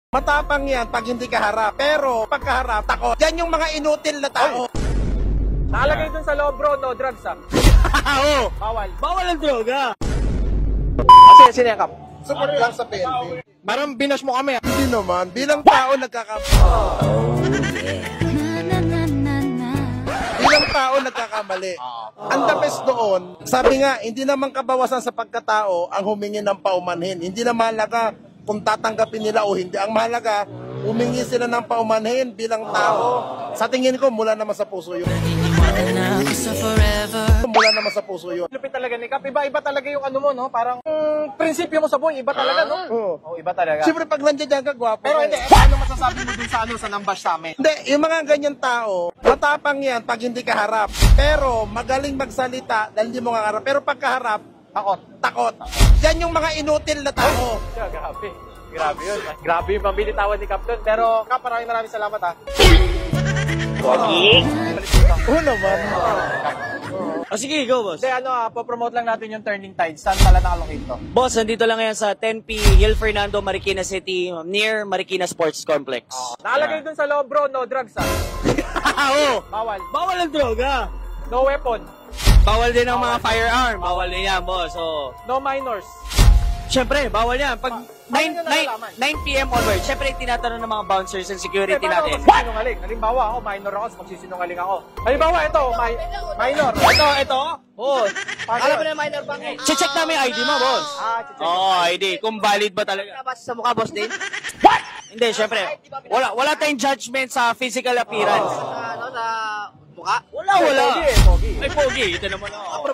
Matapang yan pag hindi ka harap. Pero pagkaharap, takot. Yan yung mga inutil na tao. Nakalagay dun sa loob, bro, no drugs, ah. Oo. Bawal. Bawal ang droga. Kasi sinekap. Support lang sa PNP. Parang binas mo kami, ah. Hindi naman. Bilang tao nagkakamali. Bilang tao nagkakamali. Ang the best doon, sabi nga, hindi naman kabawasan sa pagkatao ang humingi ng paumanhin. Hindi na mahalaga kung tatanggapin nila o hindi. Ang mahalaga, humingi sila ng paumanhin bilang tao. Sa tingin ko, mula naman sa puso yun. Mula naman sa puso yun. Lupit talaga ni Kap. Iba-iba talaga yung ano mo, no? Parang prinsipyo mo sa buhay, iba talaga, no? Oo. Oh, iba talaga. Siyempre, pag nandiyan ka, gwapo. Pero hindi, paano masasabi mo dun sa ano, sa nambash sa amin? Hindi, yung mga ganyan tao, matapang yan pag hindi ka harap. Pero magaling magsalita dahil hindi mo nga harap. Pero pagkaharap, takot. Yan yung mga inutil na tao. Yeah, grabe. Grabe yun. Grabe yung pambilitawan ni Kap dun. Pero Kap, maraming salamat, ha. Pogi. Oo naman. Sige, go, boss. Hindi, po-promote lang natin yung Turning Tide. Saan pala nakalocate to? Boss, nandito lang yan sa 10P Hill Fernando, Marikina City, near Marikina Sports Complex. Nakalagay dun sa loob, bro, no drugs, ha. Oo. Bawal. Bawal ang droga. No weapon. Bawal din ang mga firearm. Bawal din yan, boss. So, No minors. syempre, bawal yan. Pag 9 nyo nalalaman? p.m. onward, syempre tinatanong ng mga bouncers and security Paano natin. magsisinungaling? Halimbawa ako, minor ako, magsisinungaling ako. Halimbawa, ito, minor. Ito. Oo. Alam mo na minor bang? Check namin yung ID mo, boss. Check. Oo, ID. Kung valid ba talaga. Nabasa sa mukha, boss din? Hindi, syempre. Wala tayong judgment sa physical appearance. Sa mukha? Wala. Pogi. Ay, pogi. Ito naman ako.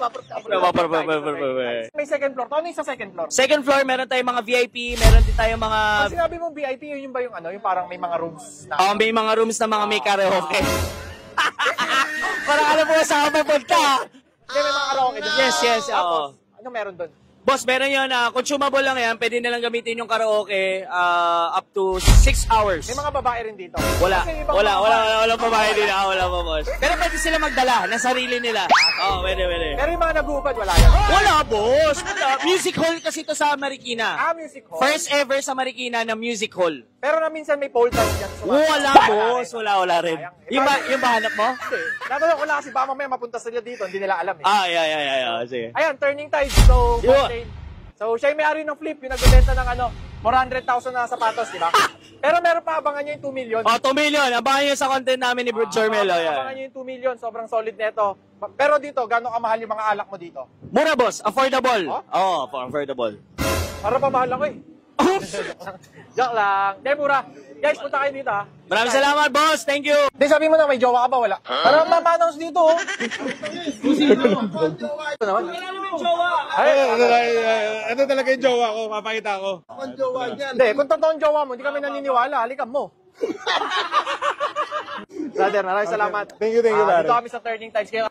May second floor. Ano yung sa second floor? Second floor, meron tayong mga VIP, meron din tayong mga... Pag sinabi mong VIP, yun ba yung ano? Yung parang may mga rooms na... may mga rooms na mga may karaoke. Parang alam mo sa pupunta. Hindi, may mga karaoke doon. Yes. Tapos, ano meron doon? Boss, meron yun. Consumable lang yan. Pwede nilang gamitin yung karaoke up to 6 hours. May mga babae rin dito. Wala pa bahay din. Wala pa, boss. Pero pwede sila magdala ng sarili nila. Pwede. Pero yung mga nag-uupad, wala yan. Wala, boss. Wala. Music hall kasi ito sa Marikina. Music hall. First ever sa Marikina na music hall. Pero na minsan may pole dance yan. Wala, boss. Wala rin. Yung ba hanap mo? Hindi. Natanong ko lang kasi baka mamaya mapunta sila dito. Hindi nila alam eh. Yeah. Sige. Ayan, Turning Tide. So, siya yung may-ari ng Flip, yung nagbebenta ng 400,000 na sapatos, di ba? Pero meron pa, abangan nyo yung 2 million. 2 million. Abangan nyo sa content namin ni Bro Jormel. Abangan nyo yung 2 million. Sobrang solid nito. Pero dito, gano'ng kamahal yung mga alak mo dito? Mura, boss. Affordable. Affordable. Para pamahal ako eh. Joke lang. Hindi, mura. Guys, punta kayo dito, ha. Maraming salamat, boss. Thank you. Hindi, sabi mo na, may jowa ka ba? Wala. Para mapa-announce dito, oh. Ito naman. Ito talaga yung jowa ko, papakita ko. Ang jowa niyan. Hindi, kung totoong jowa mo, hindi kami naniniwala. Halikan mo. Brother, maraming salamat. Thank you, Dito pare. kami sa Turning Tides. Kaya